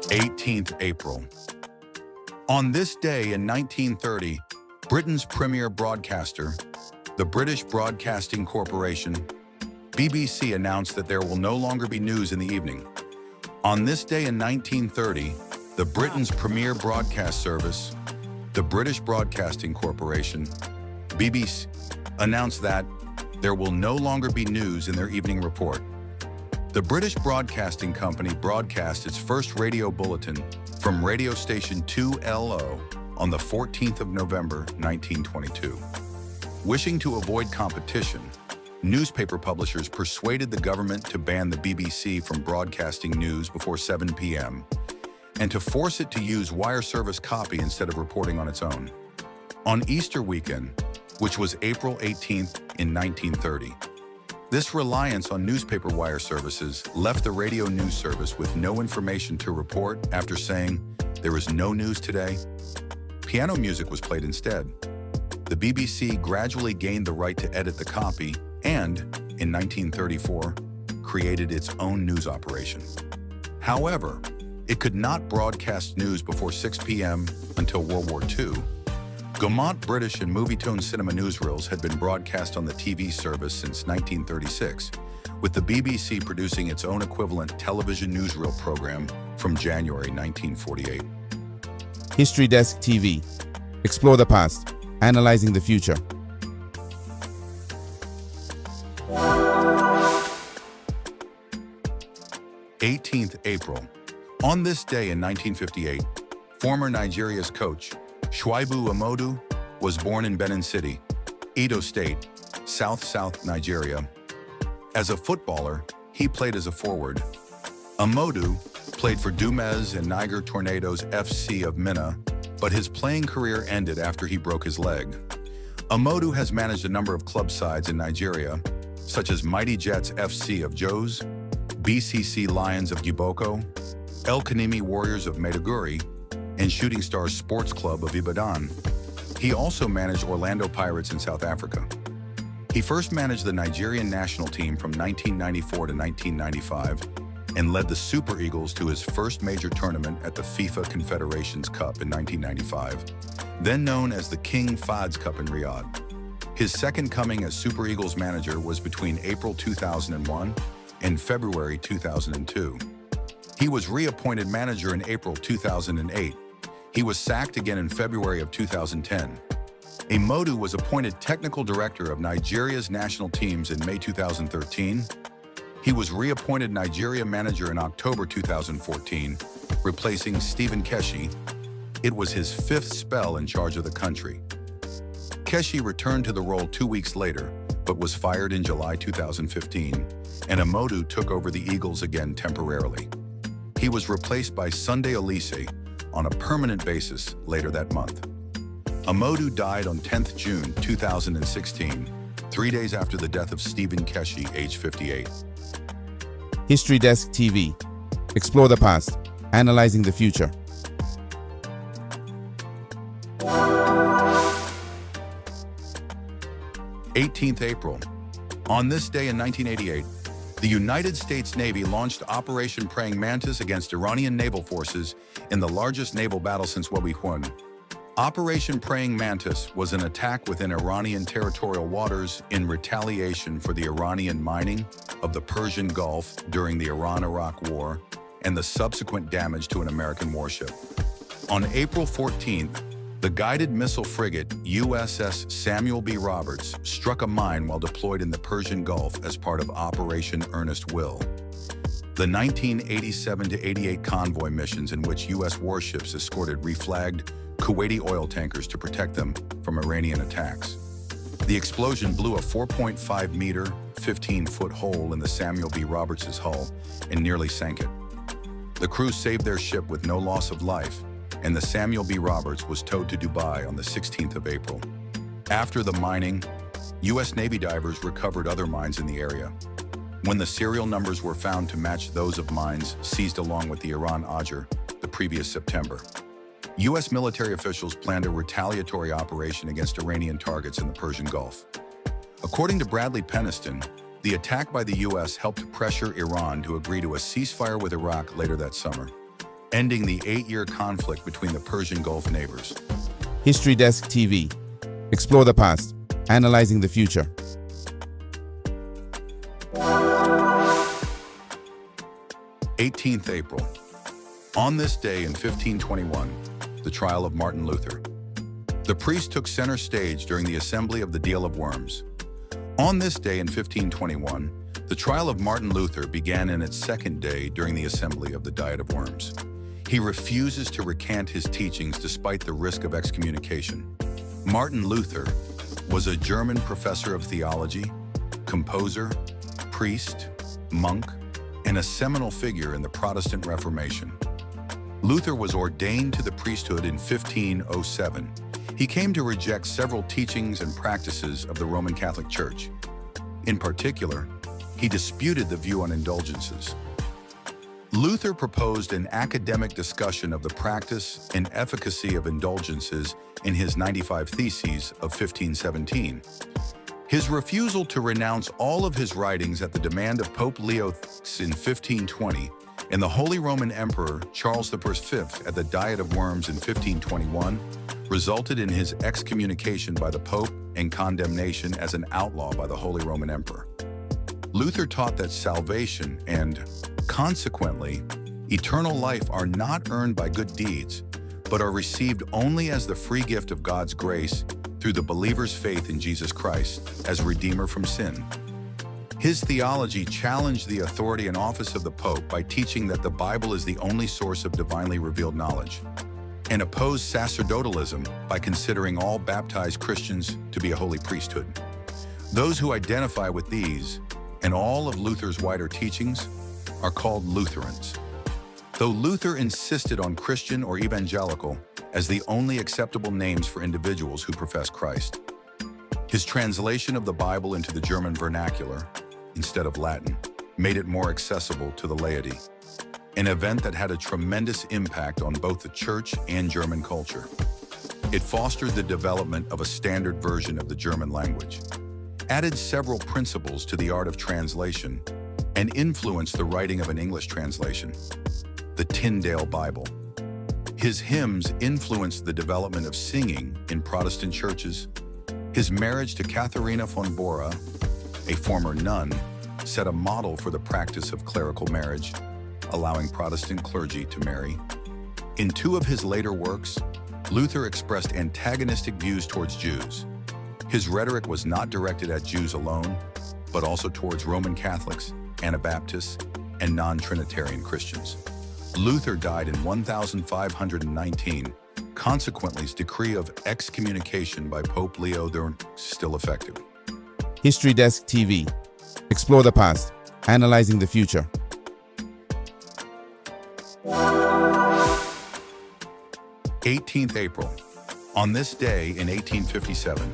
18th April. On this day in 1930, Britain's premier broadcaster, the British Broadcasting Corporation, BBC, announced that there will no longer be news in the evening. On this day in 1930, the Britain's premier broadcast service, the British Broadcasting Corporation, BBC, announced that there will no longer be news in their evening report. The British Broadcasting Company broadcast its first radio bulletin from radio station 2LO on the 14th of November, 1922. Wishing to avoid competition, newspaper publishers persuaded the government to ban the BBC from broadcasting news before 7 p.m. and to force it to use wire service copy instead of reporting on its own. On Easter weekend, which was April 18th in 1930, this reliance on newspaper wire services left the radio news service with no information to report after saying, "There is no news today." Piano music was played instead. The BBC gradually gained the right to edit the copy and, in 1934, created its own news operation. However, it could not broadcast news before 6 p.m. until World War II. Gaumont British and Movietone cinema newsreels had been broadcast on the TV service since 1936, with the BBC producing its own equivalent television newsreel program from January 1948. History Desk TV. Explore the past, analyzing the future. April. On this day in 1958, former Nigeria's coach, SHUAIBU AMODU, was born in Benin City, Edo State, South Nigeria. As a footballer, he played as a forward. AMODU played for Dumez and Niger Tornadoes FC of Minna, but his playing career ended after he broke his leg. AMODU has managed a number of club sides in Nigeria, such as Mighty Jets FC of Jos, BCC Lions of Giboko, El Kanemi Warriors of Maiduguri, and Shooting Stars Sports Club of Ibadan. He also managed Orlando Pirates in South Africa. He first managed the Nigerian national team from 1994 to 1995 and led the Super Eagles to his first major tournament at the FIFA Confederations Cup in 1995, then known as the King Fahd Cup in Riyadh. His second coming as Super Eagles manager was between April 2001 and February 2002. He was reappointed manager in April 2008. He was sacked again in February of 2010. AMODU was appointed technical director of Nigeria's national teams in May 2013. He was reappointed Nigeria manager in October 2014, replacing Stephen Keshi. It was his fifth spell in charge of the country. Keshi returned to the role 2 weeks later, but was fired in July 2015, and AMODU took over the Eagles again temporarily. He was replaced by Sunday Olise on a permanent basis later that month. AMODU died on 10th June 2016, 3 days after the death of Stephen Keshi, age 58. History Desk TV. Explore the past, analyzing the future. April. On this day in 1988, the United States Navy launched Operation Praying Mantis against Iranian naval forces in the largest naval battle since WWII. Operation Praying Mantis was an attack within Iranian territorial waters in retaliation for the Iranian mining of the Persian Gulf during the Iran-Iraq War and the subsequent damage to an American warship. On April 14th, the guided missile frigate USS Samuel B. Roberts struck a mine while deployed in the Persian Gulf as part of Operation Earnest Will. The 1987-88 convoy missions in which U.S. warships escorted reflagged Kuwaiti oil tankers to protect them from Iranian attacks. The explosion blew a 4.5-meter, 15-foot hole in the Samuel B. Roberts' hull and nearly sank it. The crew saved their ship with no loss of life, and the Samuel B. Roberts was towed to Dubai on the 16th of April. After the mining, U.S. Navy divers recovered other mines in the area. When the serial numbers were found to match those of mines seized along with the Iran Ajr the previous September, U.S. military officials planned a retaliatory operation against Iranian targets in the Persian Gulf. According to Bradley Peniston, the attack by the U.S. helped pressure Iran to agree to a ceasefire with Iraq later that summer, ending the 8-year conflict between the Persian Gulf neighbors. History Desk TV. Explore the past, analyzing the future. April 18th. On this day in 1521, the trial of Martin Luther. The priest took center stage during the assembly of the DIEL of Worms. On this day in 1521, the trial of Martin Luther began in its second day during the assembly of the Diet of Worms. He refuses to recant his teachings despite the risk of excommunication. Martin Luther was a German professor of theology, composer, priest, monk, and a seminal figure in the Protestant Reformation. Luther was ordained to the priesthood in 1507. He came to reject several teachings and practices of the Roman Catholic Church. In particular, he disputed the view on indulgences. Luther proposed an academic discussion of the practice and efficacy of indulgences in his 95 Theses of 1517. His refusal to renounce all of his writings at the demand of Pope Leo in 1520 and the Holy Roman Emperor Charles V at the Diet of Worms in 1521 resulted in his excommunication by the Pope and condemnation as an outlaw by the Holy Roman Emperor. Luther taught that salvation and, consequently, eternal life are not earned by good deeds, but are received only as the free gift of God's grace through the believer's faith in Jesus Christ as Redeemer from sin. His theology challenged the authority and office of the Pope by teaching that the Bible is the only source of divinely revealed knowledge, and opposed sacerdotalism by considering all baptized Christians to be a holy priesthood. Those who identify with these and all of Luther's wider teachings are called Lutherans. Though Luther insisted on Christian or evangelical as the only acceptable names for individuals who profess Christ, his translation of the Bible into the German vernacular, instead of Latin, made it more accessible to the laity, an event that had a tremendous impact on both the church and German culture. It fostered the development of a standard version of the German language, added several principles to the art of translation, and influenced the writing of an English translation, the Tyndale Bible. His hymns influenced the development of singing in Protestant churches. His marriage to Katharina von Bora, a former nun, set a model for the practice of clerical marriage, allowing Protestant clergy to marry. In two of his later works, Luther expressed antagonistic views towards Jews. His rhetoric was not directed at Jews alone, but also towards Roman Catholics, Anabaptists, and non-Trinitarian Christians. Luther died in 1519. Consequently, his decree of excommunication by Pope Leo is still effective. History Desk TV. Explore the past, analyzing the future. April 18th. On this day in 1857,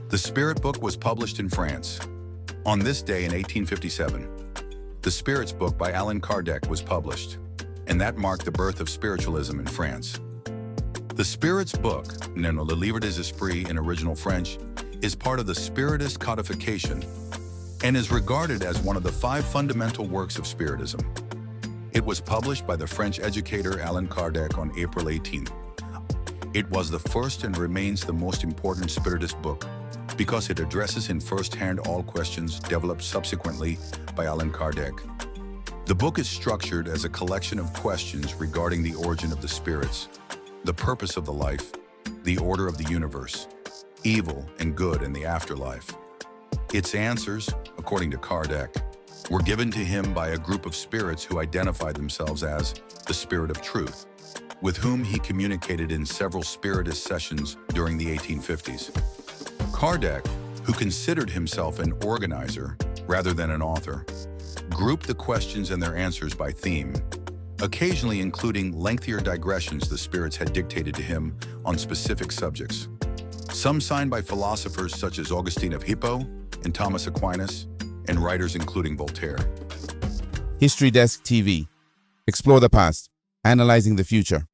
the Spirit Book was published in France. On this day in 1857, the Spirit's Book by Allan Kardec was published, and that marked the birth of spiritualism in France. The Spirit's Book, known as Le Livre des Esprits in original French, is part of the Spiritist codification and is regarded as one of the 5 fundamental works of Spiritism. It was published by the French educator Allan Kardec on April 18th. It was the first and remains the most important Spiritist book because it addresses in first-hand all questions developed subsequently by Allan Kardec. The book is structured as a collection of questions regarding the origin of the spirits, the purpose of the life, the order of the universe, evil and good in the afterlife. Its answers, according to Kardec, were given to him by a group of spirits who identified themselves as the Spirit of Truth, with whom he communicated in several Spiritist sessions during the 1850s. Kardec, who considered himself an organizer rather than an author, grouped the questions and their answers by theme, occasionally including lengthier digressions the spirits had dictated to him on specific subjects, some signed by philosophers such as Augustine of Hippo and Thomas Aquinas, and writers including Voltaire. History Desk TV. Explore the past, analyzing the future.